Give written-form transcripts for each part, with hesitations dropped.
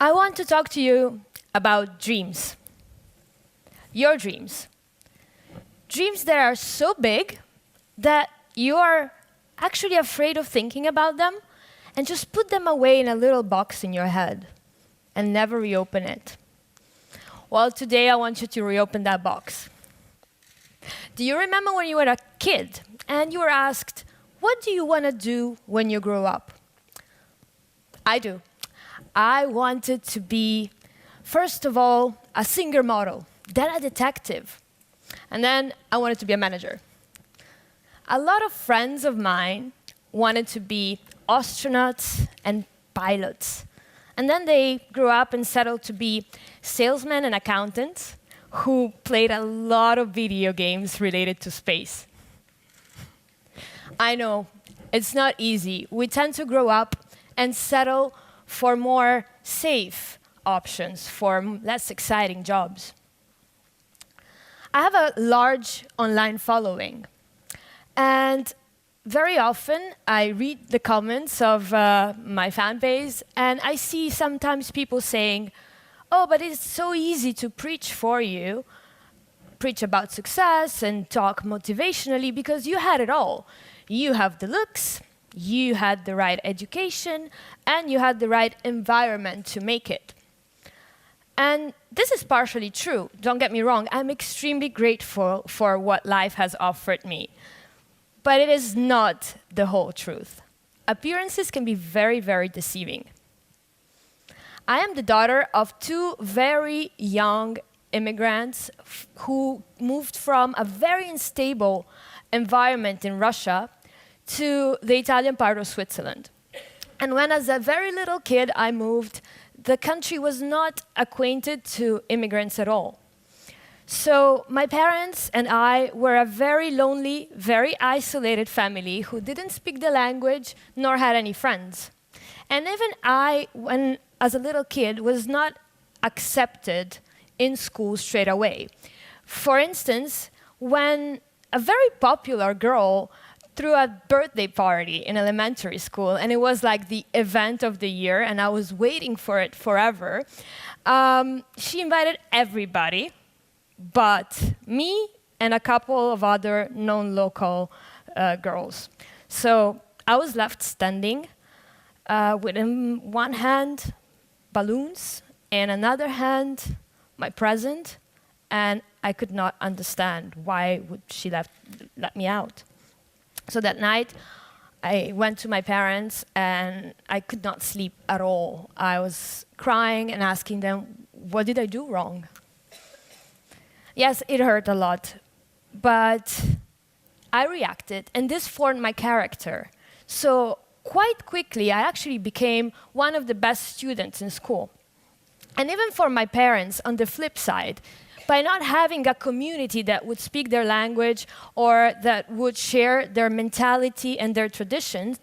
I want to talk to you about dreams. Your dreams. Dreams that are so big that you are actually afraid of thinking about them and just put them away in a little box in your head and never reopen it. Well, today I want you to reopen that box. Do you remember when you were a kid and you were asked, what do you want to do when you grow up? I do. I wanted to be, first of all, a singer model, then a detective, and then I wanted to be a manager. A lot of friends of mine wanted to be astronauts and pilots, and then they grew up and settled to be salesmen and accountants who played a lot of video games related to space. I know, it's not easy. We tend to grow up and settle for more safe options, for less exciting jobs. I have a large online following, and very often I read the comments of my fan base, and I see sometimes people saying, oh, but it's so easy to preach for you, preach about success and talk motivationally because you had it all. You have the looks, you had the right education, and you had the right environment to make it. And this is partially true, don't get me wrong. I'm extremely grateful for what life has offered me. But it is not the whole truth. Appearances can be very, very deceiving. I am the daughter of two very young immigrants who moved from a very unstable environment in Russia to the Italian part of Switzerland. And when as a very little kid I moved, the country was not acquainted to immigrants at all. So my parents and I were a very lonely, very isolated family who didn't speak the language nor had any friends. And even I, as a little kid, was not accepted in school straight away. For instance, when a very popular girl threw a birthday party in elementary school, and it was like the event of the year, and I was waiting for it forever, she invited everybody, but me and a couple of other non-local girls. So I was left standing with in one hand balloons, and another hand my present, and I could not understand why would she let me out. So that night, I went to my parents, and I could not sleep at all. I was crying and asking them, what did I do wrong? Yes, it hurt a lot, but I reacted, and this formed my character. So quite quickly, I actually became one of the best students in school. And even for my parents, on the flip side, by not having a community that would speak their language or that would share their mentality and their traditions,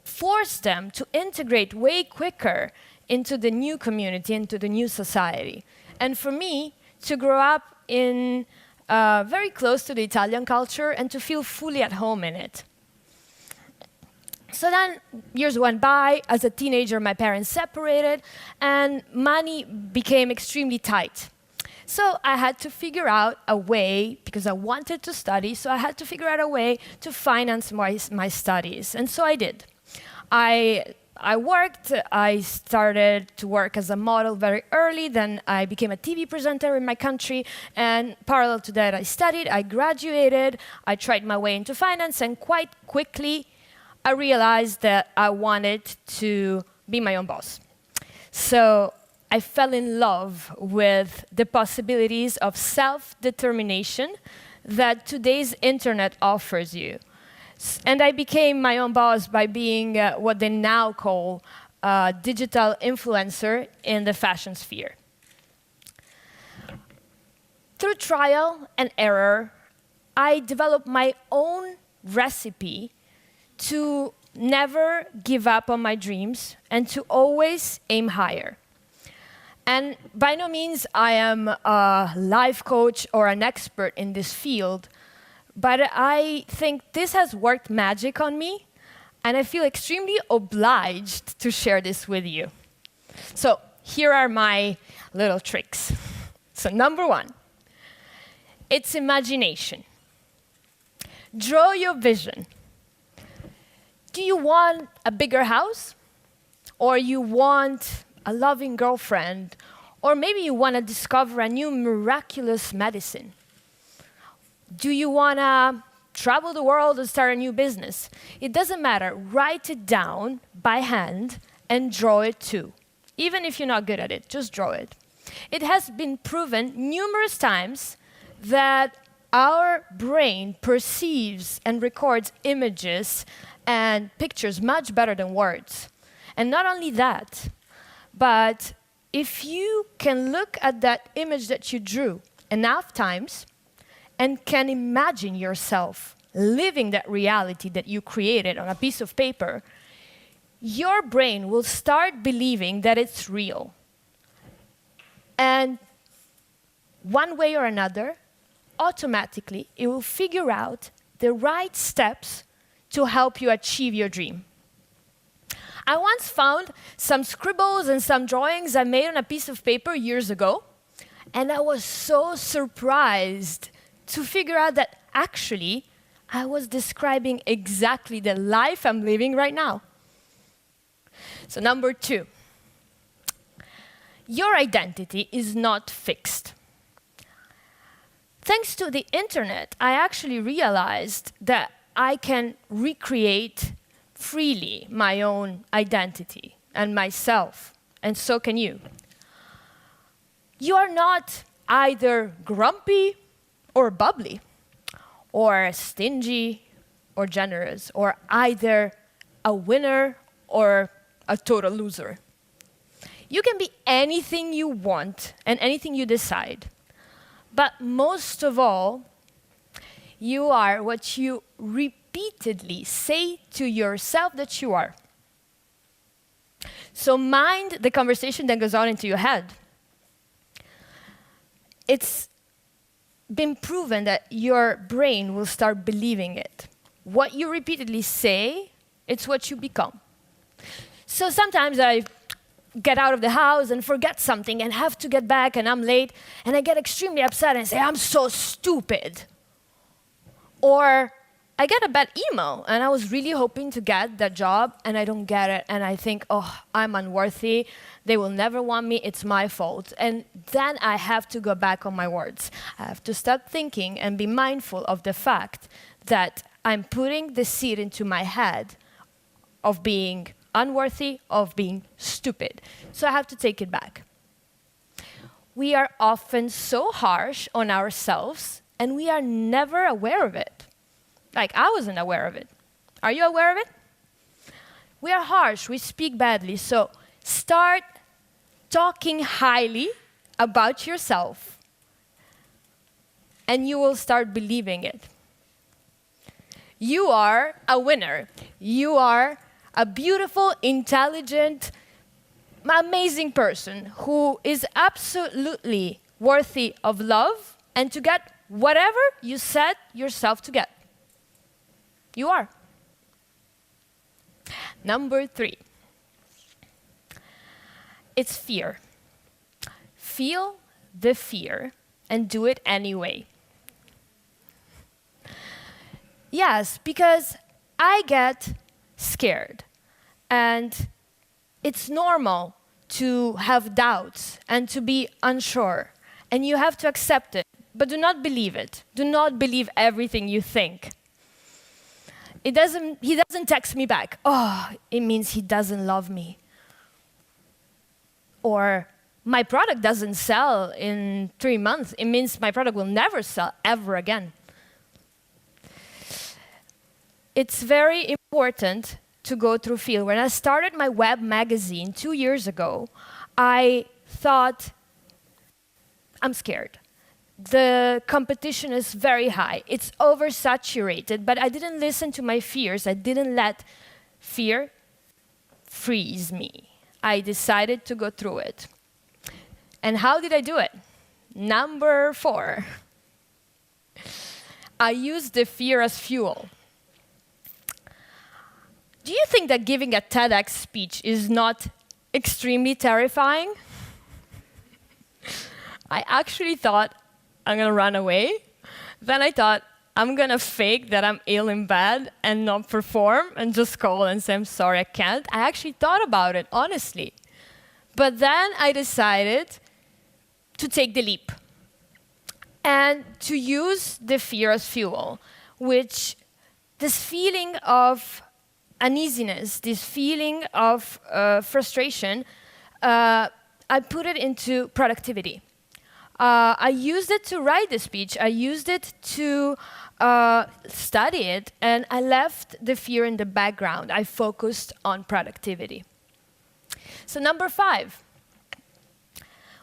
forced them to integrate way quicker into the new community, into the new society. And for me, to grow up in very close to the Italian culture and to feel fully at home in it. So then years went by. As a teenager, my parents separated, and money became extremely tight. So I had to figure out a way, because I wanted to study, so I had to figure out a way to finance my studies. And so I did. I worked. I started to work as a model very early. Then I became a TV presenter in my country. And parallel to that, I studied. I graduated. I tried my way into finance. And quite quickly, I realized that I wanted to be my own boss. So I fell in love with the possibilities of self-determination that today's internet offers you. And I became my own boss by being what they now call a digital influencer in the fashion sphere. Through trial and error, I developed my own recipe to never give up on my dreams and to always aim higher. And by no means I am a life coach or an expert in this field, but I think this has worked magic on me, and I feel extremely obliged to share this with you. So here are my little tricks. So number 1, it's imagination. Draw your vision. Do you want a bigger house? Or you want a loving girlfriend? Or maybe you want to discover a new miraculous medicine? Do you want to travel the world and start a new business? It doesn't matter. Write it down by hand and draw it too. Even if you're not good at it, just draw it. It has been proven numerous times that our brain perceives and records images and pictures much better than words. And not only that, but if you can look at that image that you drew enough times and can imagine yourself living that reality that you created on a piece of paper, your brain will start believing that it's real. And one way or another, automatically, it will figure out the right steps to help you achieve your dream. I once found some scribbles and some drawings I made on a piece of paper years ago, and I was so surprised to figure out that actually I was describing exactly the life I'm living right now. So number 2, your identity is not fixed. Thanks to the internet, I actually realized that I can recreate freely my own identity and myself, and so can you. You are not either grumpy or bubbly, or stingy or generous, or either a winner or a total loser. You can be anything you want and anything you decide. But most of all, you are what you repeatedly say to yourself that you are. So mind the conversation that goes on into your head. It's been proven that your brain will start believing it. What you repeatedly say, it's what you become. So sometimes I get out of the house and forget something and have to get back and I'm late and I get extremely upset and say, I'm so stupid. Or I get a bad email and I was really hoping to get that job and I don't get it and I think, oh, I'm unworthy, they will never want me, it's my fault. And then I have to go back on my words. I have to stop thinking and be mindful of the fact that I'm putting the seed into my head of being unworthy, of being stupid. So I have to take it back. We are often so harsh on ourselves and we are never aware of it. Like, I wasn't aware of it. Are you aware of it? We are harsh, we speak badly, so start talking highly about yourself and you will start believing it. You are a winner. You are a beautiful, intelligent, amazing person who is absolutely worthy of love and to get whatever you set yourself to get. You are. Number 3. It's fear. Feel the fear and do it anyway. Yes, because I get scared. And it's normal to have doubts and to be unsure. And you have to accept it. But do not believe it. Do not believe everything you think. He doesn't text me back. Oh, it means he doesn't love me. Or my product doesn't sell in 3 months. It means my product will never sell ever again. It's very important to go through fear. When I started my web magazine 2 years ago, I thought, I'm scared. The competition is very high. It's oversaturated, but I didn't listen to my fears. I didn't let fear freeze me. I decided to go through it. And how did I do it? Number 4. I used the fear as fuel. Do you think that giving a TEDx speech is not extremely terrifying? I actually thought I'm going to run away. Then I thought, I'm going to fake that I'm ill in bed and not perform and just call and say, I'm sorry, I can't. I actually thought about it, honestly. But then I decided to take the leap and to use the fear as fuel, which this feeling of uneasiness, this feeling of frustration, I put it into productivity. I used it to write the speech. I used it to study it, and I left the fear in the background. I focused on productivity. So number 5,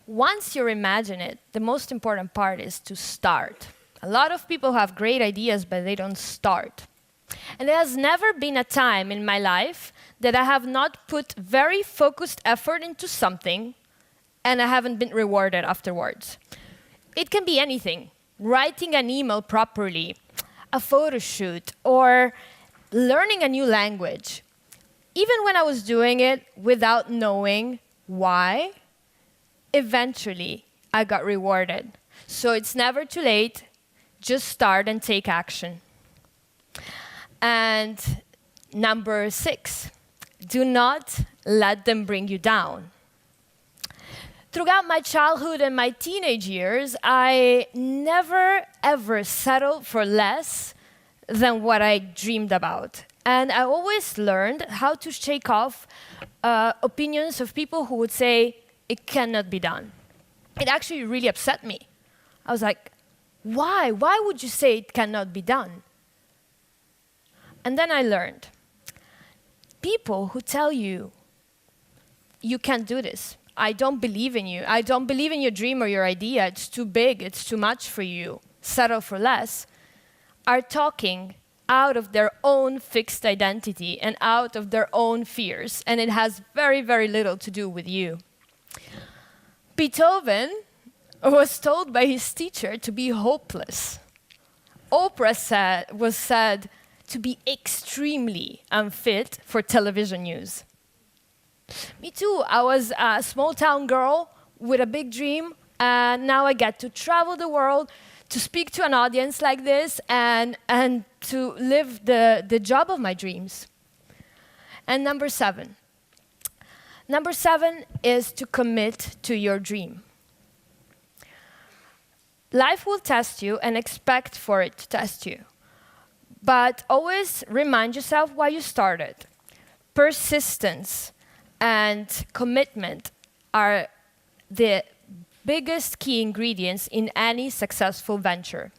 once you imagine it, the most important part is to start. A lot of people have great ideas, but they don't start. And there has never been a time in my life that I have not put very focused effort into something and I haven't been rewarded afterwards. It can be anything. Writing an email properly, a photo shoot, or learning a new language. Even when I was doing it without knowing why, eventually I got rewarded. So it's never too late. Just start and take action. And number 6, do not let them bring you down. Throughout my childhood and my teenage years, I never, ever settled for less than what I dreamed about. And I always learned how to shake off opinions of people who would say, it cannot be done. It actually really upset me. I was like, why? Why would you say it cannot be done? And then I learned, people who tell you, you can't do this, I don't believe in you, I don't believe in your dream or your idea, it's too big, it's too much for you, settle for less, are talking out of their own fixed identity and out of their own fears, and it has very, very little to do with you. Beethoven was told by his teacher to be hopeless. Oprah was said to be extremely unfit for television news. Me too. I was a small-town girl with a big dream, and now I get to travel the world, to speak to an audience like this, and to live the job of my dreams. And number 7. Number 7 is to commit to your dream. Life will test you and expect for it to test you. But always remind yourself why you started. Persistence and commitment are the biggest key ingredients in any successful venture.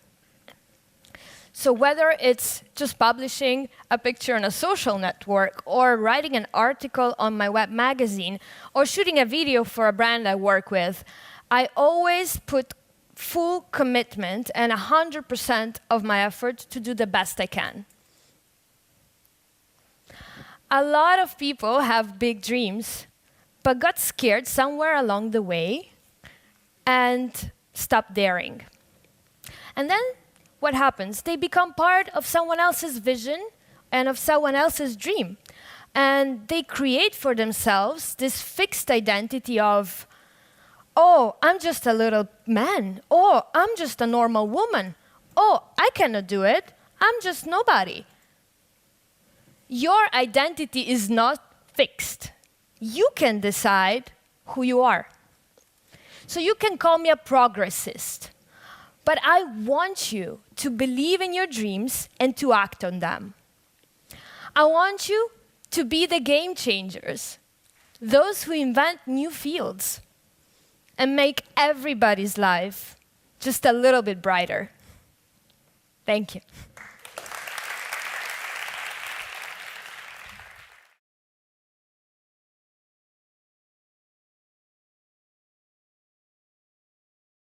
So whether it's just publishing a picture on a social network, or writing an article on my web magazine, or shooting a video for a brand I work with, I always put full commitment and 100% of my effort to do the best I can. A lot of people have big dreams, but got scared somewhere along the way and stopped daring. And then what happens? They become part of someone else's vision and of someone else's dream. And they create for themselves this fixed identity of, oh, I'm just a little man. Oh, I'm just a normal woman. Oh, I cannot do it. I'm just nobody. Your identity is not fixed. You can decide who you are. So you can call me a progressist, but I want you to believe in your dreams and to act on them. I want you to be the game changers, those who invent new fields and make everybody's life just a little bit brighter. Thank you.